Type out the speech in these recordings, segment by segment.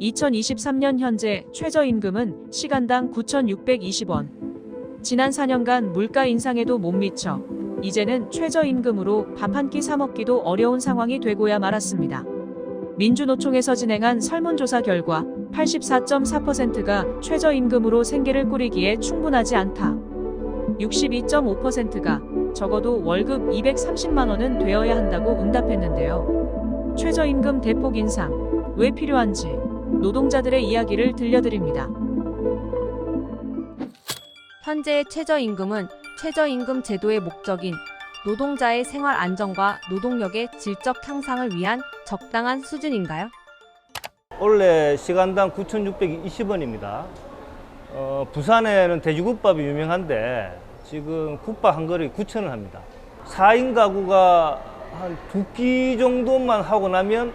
2023년 현재 최저임금은 시간당 9,620원. 지난 4년간 물가 인상에도 못 미쳐 이제는 최저임금으로 밥 한 끼 사 먹기도 어려운 상황이 되고야 말았습니다. 민주노총에서 진행한 설문조사 결과 84.4%가 최저임금으로 생계를 꾸리기에 충분하지 않다. 62.5%가 적어도 월급 230만 원은 되어야 한다고 응답했는데요. 최저임금 대폭 인상, 왜 필요한지 노동자들의 이야기를 들려드립니다. 현재의 최저임금은 최저임금 제도의 목적인 노동자의 생활 안정과 노동력의 질적 향상을 위한 적당한 수준인가요? 원래 시간당 9,620원입니다. 부산에는 돼지국밥이 유명한데 지금 국밥 한 그릇 9,000원 합니다. 4인 가구가 한 2끼 정도만 하고 나면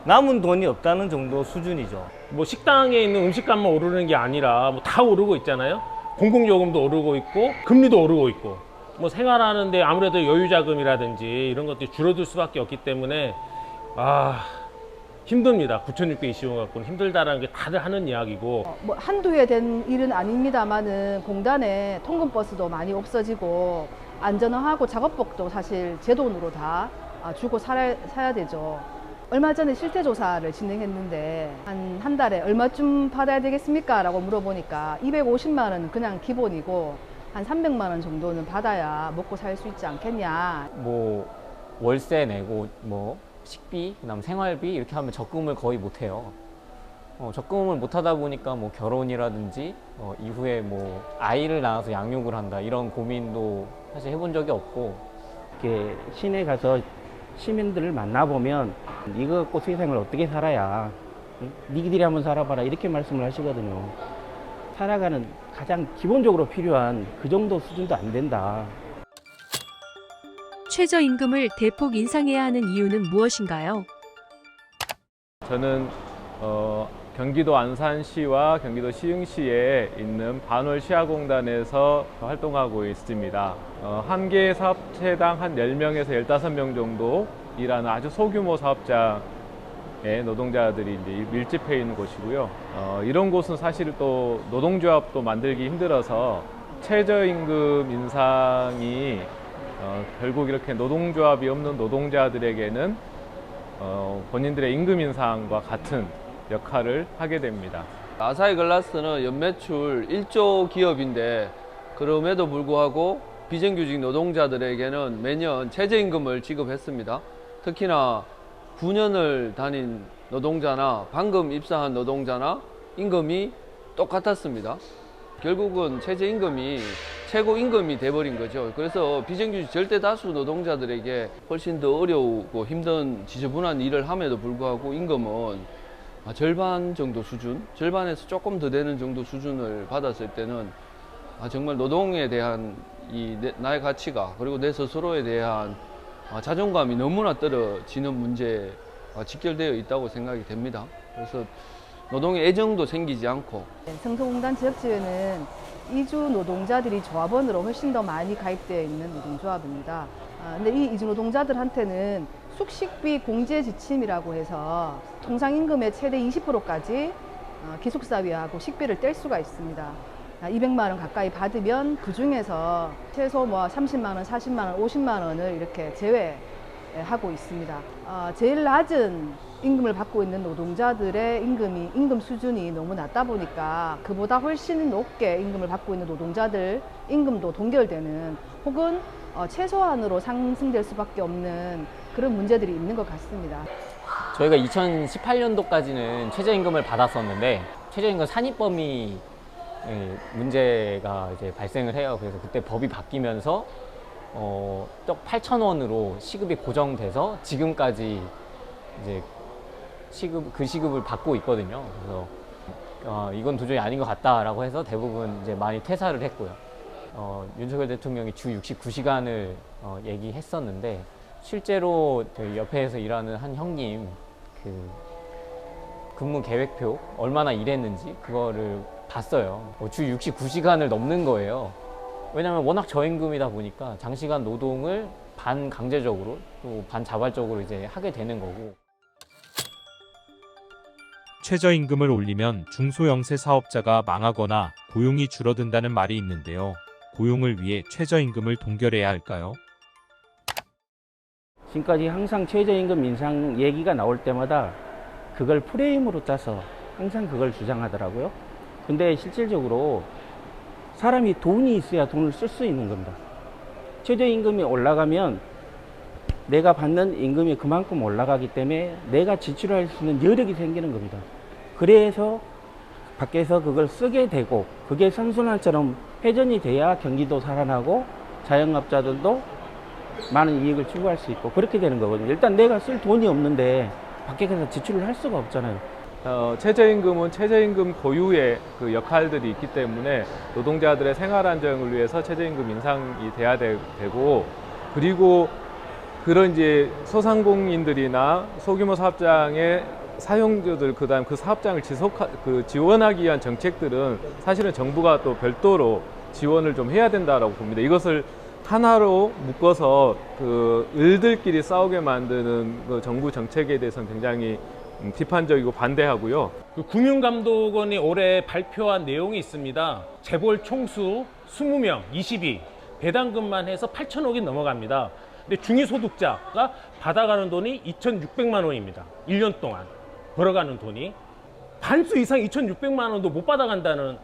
남은 돈이 없다는 정도 수준이죠. 뭐 식당에 있는 음식값만 오르는 게 아니라 뭐 다 오르고 있잖아요. 공공요금도 오르고 있고 금리도 오르고 있고 뭐 생활하는데 아무래도 여유자금이라든지 이런 것들이 줄어들 수밖에 없기 때문에 힘듭니다. 9,620원 갖고는 힘들다라는 게 다들 하는 이야기고. 뭐 한두 해 된 일은 아닙니다만은 공단에 통근버스도 많이 없어지고 안전화하고 작업복도 사실 제 돈으로 다 주고 사야 되죠. 얼마 전에 실태조사를 진행했는데 한 달에 얼마쯤 받아야 되겠습니까? 라고 물어보니까 250만 원은 그냥 기본이고 한 300만 원 정도는 받아야 먹고 살 수 있지 않겠냐. 뭐 월세 내고 뭐 식비, 그다음 생활비 이렇게 하면 적금을 거의 못 해요. 적금을 못 하다 보니까 뭐 결혼이라든지 이후에 뭐 아이를 낳아서 양육을 한다 이런 고민도 사실 해본 적이 없고. 이렇게 시내 가서 시민들을 만나보면 이거 갖고 세상을 어떻게 살아야 니들이 한번 살아봐라 이렇게 말씀을 하시거든요. 살아가는 가장 기본적으로 필요한 그 정도 수준도 안 된다. 최저임금을 대폭 인상해야 하는 이유는 무엇인가요? 저는 경기도 안산시와 경기도 시흥시에 있는 반월 시야공단에서 활동하고 있습니다. 한 개 사업체당 한 10명에서 15명 정도 일하는 아주 소규모 사업장의 노동자들이 이제 밀집해 있는 곳이고요. 이런 곳은 사실 또 노동조합도 만들기 힘들어서 최저임금 인상이 결국 이렇게 노동조합이 없는 노동자들에게는 본인들의 임금 인상과 같은 역할을 하게 됩니다. 아사히 글라스는 연매출 1조 기업인데 그럼에도 불구하고 비정규직 노동자들에게는 매년 최저임금을 지급했습니다. 특히나 9년을 다닌 노동자나 방금 입사한 노동자나 임금이 똑같았습니다. 결국은 최저임금이 최고임금이 돼버린 거죠. 그래서 비정규직 절대 다수 노동자들에게 훨씬 더 어려우고 힘든 지저분한 일을 함에도 불구하고 임금은 절반 정도 수준, 절반에서 조금 더 되는 정도 수준을 받았을 때는 정말 노동에 대한 나의 가치가 그리고 내 스스로에 대한 자존감이 너무나 떨어지는 문제가 직결되어 있다고 생각이 됩니다. 그래서 노동에 애정도 생기지 않고. 성서공단 지역지회는 이주 노동자들이 조합원으로 훨씬 더 많이 가입되어 있는 노동조합입니다. 근데 이 이주 노동자들한테는 숙식비 공제 지침이라고 해서 통상임금의 최대 20%까지 기숙사비하고 식비를 뗄 수가 있습니다. 200만 원 가까이 받으면 그 중에서 최소 뭐 30만 원, 40만 원, 50만 원을 이렇게 제외하고 있습니다. 제일 낮은 임금을 받고 있는 노동자들의 임금 수준이 너무 낮다 보니까 그보다 훨씬 높게 임금을 받고 있는 노동자들 임금도 동결되는 혹은 최소한으로 상승될 수밖에 없는 그런 문제들이 있는 것 같습니다. 저희가 2018년도까지는 최저임금을 받았었는데 최저임금 산입 범위 문제가 이제 발생을 해요. 그래서 그때 법이 바뀌면서 딱 8,000원으로 시급이 고정돼서 지금까지 이제 그 시급을 받고 있거든요. 그래서 이건 도저히 아닌 것 같다라고 해서 대부분 이제 많이 퇴사를 했고요. 윤석열 대통령이 주 69시간을 얘기했었는데 실제로 저희 옆에서 일하는 한 형님 그 근무 계획표 얼마나 일했는지 그거를 봤어요. 주 69시간을 넘는 거예요. 왜냐하면 워낙 저임금이다 보니까 장시간 노동을 반강제적으로 또 반자발적으로 이제 하게 되는 거고. 최저임금을 올리면 중소영세 사업자가 망하거나 고용이 줄어든다는 말이 있는데요. 고용을 위해 최저임금을 동결해야 할까요? 지금까지 항상 최저임금 인상 얘기가 나올 때마다 그걸 프레임으로 짜서 항상 그걸 주장하더라고요. 근데 실질적으로 사람이 돈이 있어야 돈을 쓸 수 있는 겁니다. 최저임금이 올라가면 내가 받는 임금이 그만큼 올라가기 때문에 내가 지출할 수 있는 여력이 생기는 겁니다. 그래서 밖에서 그걸 쓰게 되고 그게 선순환처럼 회전이 돼야 경기도 살아나고 자영업자들도 많은 이익을 추구할 수 있고 그렇게 되는 거거든요. 일단 내가 쓸 돈이 없는데 밖에 가서 지출을 할 수가 없잖아요. 최저임금은 최저임금 고유의 그 역할들이 있기 때문에 노동자들의 생활 안정을 위해서 최저임금 인상이 돼야 되고, 그리고 그런 이제 소상공인들이나 소규모 사업장의 사용자들, 그다음 그 사업장을 지원하기 위한 정책들은 사실은 정부가 또 별도로 지원을 좀 해야 된다라고 봅니다. 이것을 하나로 묶어서 그 을들끼리 싸우게 만드는 그 정부 정책에 대해서는 굉장히 비판적이고 반대하고요. 그 금융감독원이 올해 발표한 내용이 있습니다. 재벌 총수 20명, 22, 배당금만 해서 8천억이 넘어갑니다. 근데 중위소득자가 받아가는 돈이 2,600만 원입니다. 1년 동안 벌어가는 돈이 반수 이상 2,600만 원도 못 받아간다는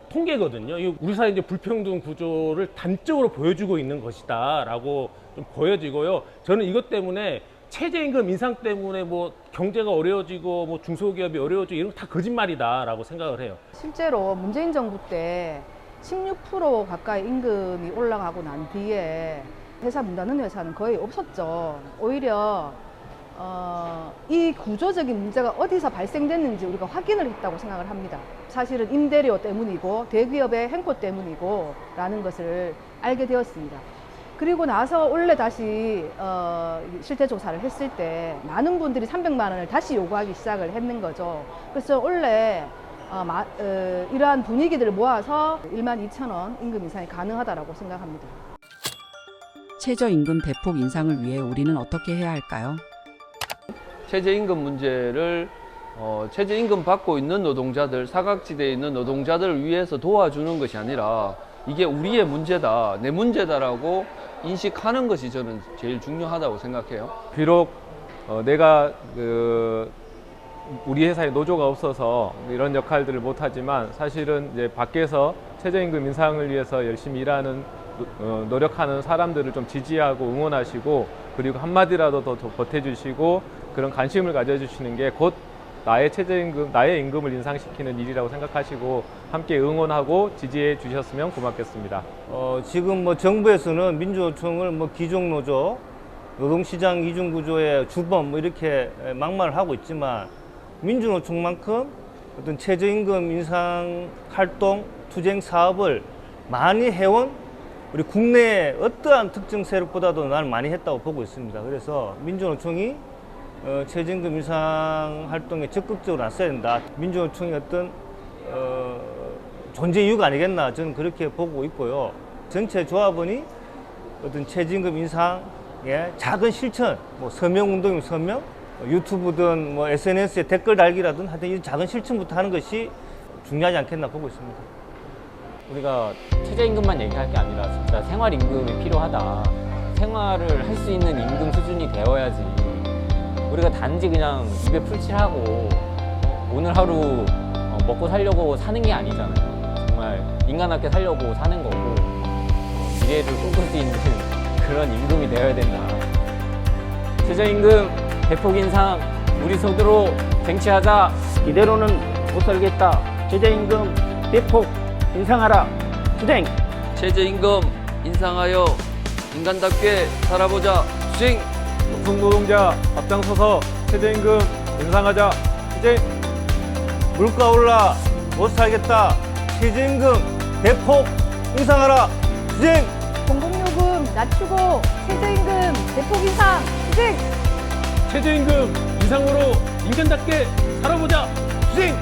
통계거든요. 이 우리 사회 이제 불평등 구조를 단적으로 보여주고 있는 것이다라고 좀 보여지고요. 저는 이것 때문에 최저임금 인상 때문에 뭐 경제가 어려워지고 뭐 중소기업이 어려워지고 이런 거 다 거짓말이다라고 생각을 해요. 실제로 문재인 정부 때 16% 가까이 임금이 올라가고 난 뒤에 회사 문 닫는 회사는 거의 없었죠. 오히려 이 구조적인 문제가 어디서 발생됐는지 우리가 확인을 했다고 생각을 합니다. 사실은 임대료 때문이고 대기업의 행포 때문이고 라는 것을 알게 되었습니다. 그리고 나서 올해 다시 실태 조사를 했을 때 많은 분들이 300만 원을 다시 요구하기 시작을 했는 거죠. 그래서 올해 이러한 분위기들을 모아서 12,000원 임금 인상이 가능하다고 생각합니다. 최저임금 대폭 인상을 위해 우리는 어떻게 해야 할까요? 최저임금 문제를 최저임금 받고 있는 노동자들, 사각지대에 있는 노동자들을 위해서 도와주는 것이 아니라 이게 우리의 문제다, 내 문제다라고 인식하는 것이 저는 제일 중요하다고 생각해요. 비록 내가 우리 회사에 노조가 없어서 이런 역할들을 못하지만 사실은 이제 밖에서 최저임금 인상을 위해서 열심히 일하는 노력하는 사람들을 좀 지지하고 응원하시고, 그리고 한마디라도 더 보태주시고 그런 관심을 가져주시는 게 곧 나의 최저임금, 나의 임금을 인상시키는 일이라고 생각하시고 함께 응원하고 지지해 주셨으면 고맙겠습니다. 지금 뭐 정부에서는 민주노총을 뭐 기종노조, 노동시장 이중구조의 주범 뭐 이렇게 막말을 하고 있지만, 민주노총만큼 어떤 최저임금 인상 활동, 투쟁 사업을 많이 해온 우리 국내의 어떠한 특정 세력보다도 나는 많이 했다고 보고 있습니다. 그래서 민주노총이 최저임금 인상 활동에 적극적으로 나서야 된다. 민주노총이 어떤 존재 이유가 아니겠나, 저는 그렇게 보고 있고요. 전체 조합원이 어떤 최저임금 인상의 작은 실천, 뭐 서명운동이면 서명, 유튜브든 뭐 SNS에 댓글 달기라든 하여튼 이 작은 실천부터 하는 것이 중요하지 않겠나 보고 있습니다. 우리가 최저임금만 얘기할 게 아니라 진짜 생활임금이 필요하다. 생활을 할 수 있는 임금 수준이 되어야지. 우리가 단지 그냥 입에 풀칠하고 오늘 하루 먹고 살려고 사는 게 아니잖아요. 정말 인간답게 살려고 사는 거고 미래를 꿈꿀 수 있는 그런 임금이 되어야 된다. 최저임금 대폭 인상 우리 속으로 쟁취하자. 이대로는 못 살겠다. 최저임금 대폭 인상하라. 투쟁! 최저임금 인상하여 인간답게 살아보자. 투쟁! 높은 노동자 앞장서서 최저임금 인상하자. 투쟁! 물가 올라 못 살겠다. 최저임금 대폭 인상하라. 투쟁! 공공요금 낮추고 최저임금 대폭 인상 투쟁! 최저임금 인상으로 인간답게 살아보자. 투쟁!